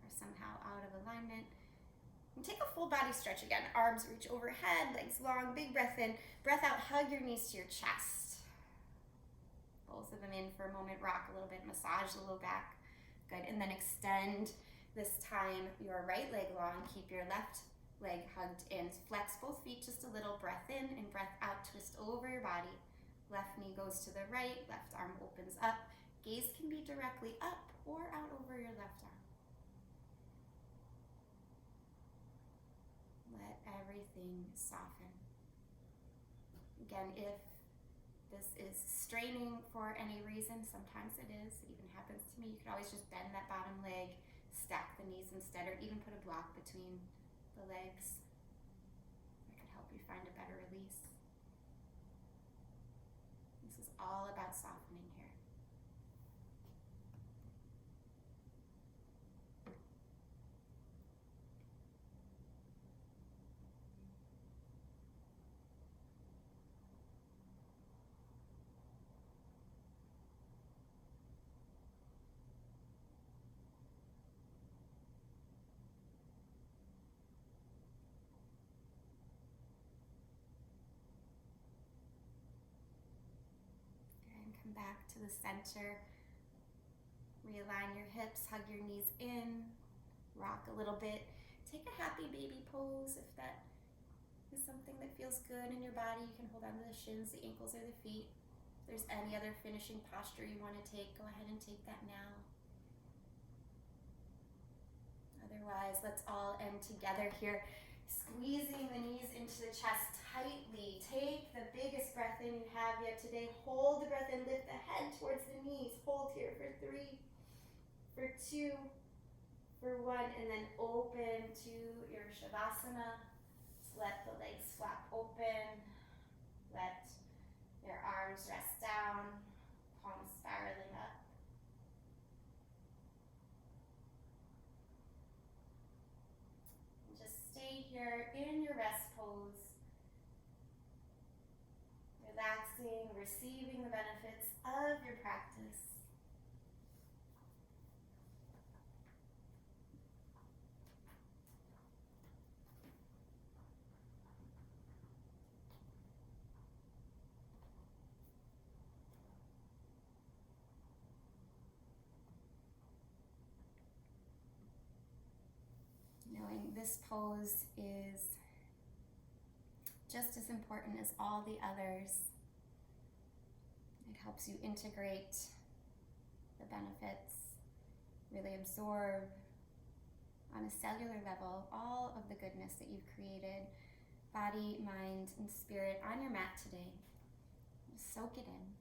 are somehow out of alignment. And take a full body stretch again. Arms reach overhead, legs long, big breath in. Breath out, hug your knees to your chest. Both of them in for a moment. Rock a little bit, massage the low back. Good, and then extend this time your right leg long. Keep your left leg hugged in. Flex both feet just a little. Breath in and breath out. Twist over your body. Left knee goes to the right. Left arm opens up. Gaze can be directly up or out over your left arm. Let everything soften. Again, if this is straining for any reason, sometimes it is, it even happens to me, you can always just bend that bottom leg, stack the knees instead, or even put a block between the legs. That could help you find a better release. This is all about softening here. Come back to the center. Realign your hips, hug your knees in, rock a little bit. Take a happy baby pose if that is something that feels good in your body. You can hold on to the shins, the ankles, or the feet. If there's any other finishing posture you want to take, go ahead and take that now. Otherwise, let's all end together here. Squeezing the knees into the chest tightly. Take the biggest breath in you have yet today. Hold the breath in, lift the head towards the knees. Hold here for 3, for 2, for 1, and then open to your Shavasana. Let the legs flap open. Let your arms rest down, palms spiraling up. Stay here in your rest pose, relaxing, receiving the benefits of your practice. Knowing this pose is just as important as all the others. It helps you integrate the benefits, really absorb on a cellular level all of the goodness that you've created, body, mind, and spirit on your mat today. Just soak it in.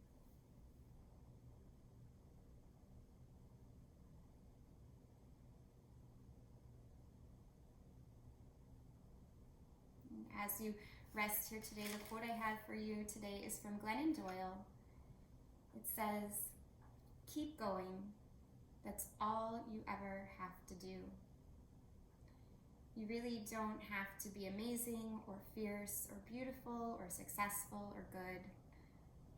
As you rest here today, the quote I have for you today is from Glennon Doyle. It says, "Keep going. That's all you ever have to do." You really don't have to be amazing or fierce or beautiful or successful or good.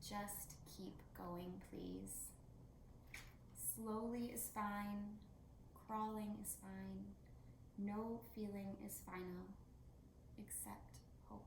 Just keep going, please. Slowly is fine. Crawling is fine. No feeling is final, except hope.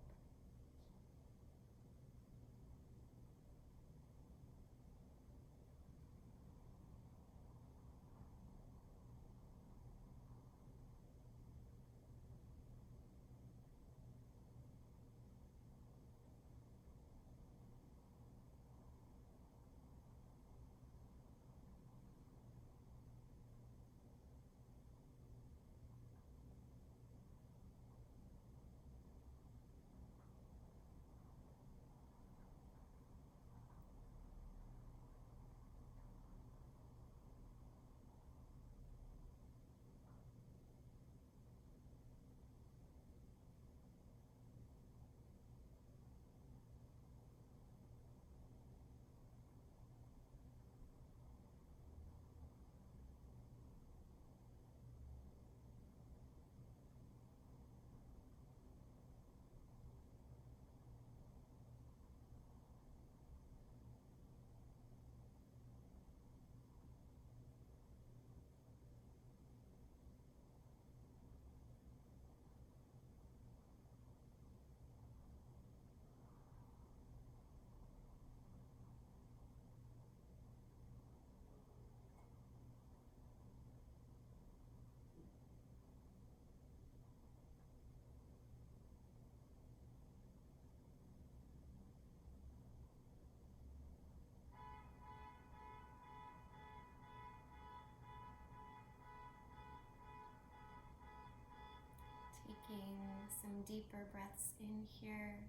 taking some deeper breaths in here.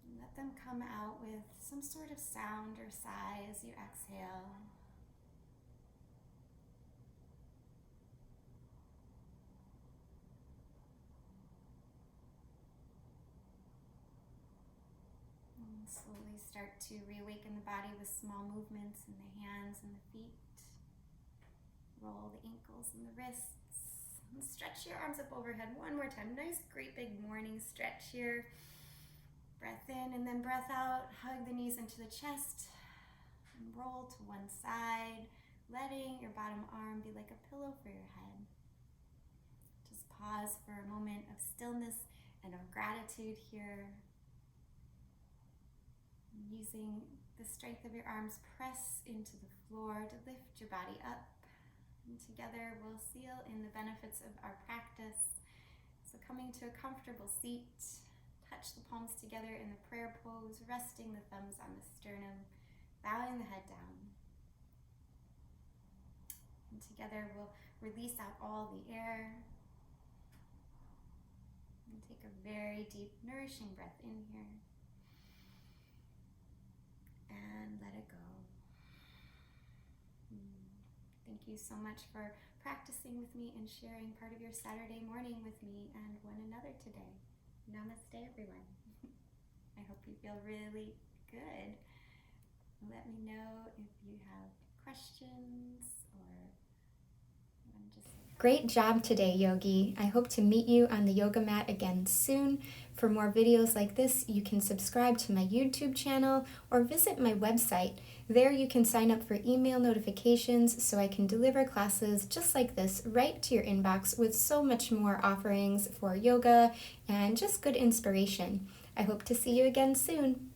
And let them come out with some sort of sound or sigh as you exhale. And slowly start to reawaken the body with small movements in the hands and the feet. Roll the ankles and the wrists. And stretch your arms up overhead one more time. Nice, great big morning stretch here. Breath in and then breath out. Hug the knees into the chest. And roll to one side, letting your bottom arm be like a pillow for your head. Just pause for a moment of stillness and of gratitude here. Using the strength of your arms, press into the floor to lift your body up. And together we'll seal in the benefits of our practice. So coming to a comfortable seat, touch the palms together in the prayer pose, resting the thumbs on the sternum, bowing the head down. And together we'll release out all the air. And take a very deep, nourishing breath in here. And let it go. Thank you so much for practicing with me and sharing part of your Saturday morning with me and one another today. Namaste, everyone. I hope you feel really good. Let me know if you have questions or just... Great job today, Yogi. I hope to meet you on the yoga mat again soon. For more videos like this, you can subscribe to my YouTube channel or visit my website. There you can sign up for email notifications so I can deliver classes just like this right to your inbox with so much more offerings for yoga and just good inspiration. I hope to see you again soon.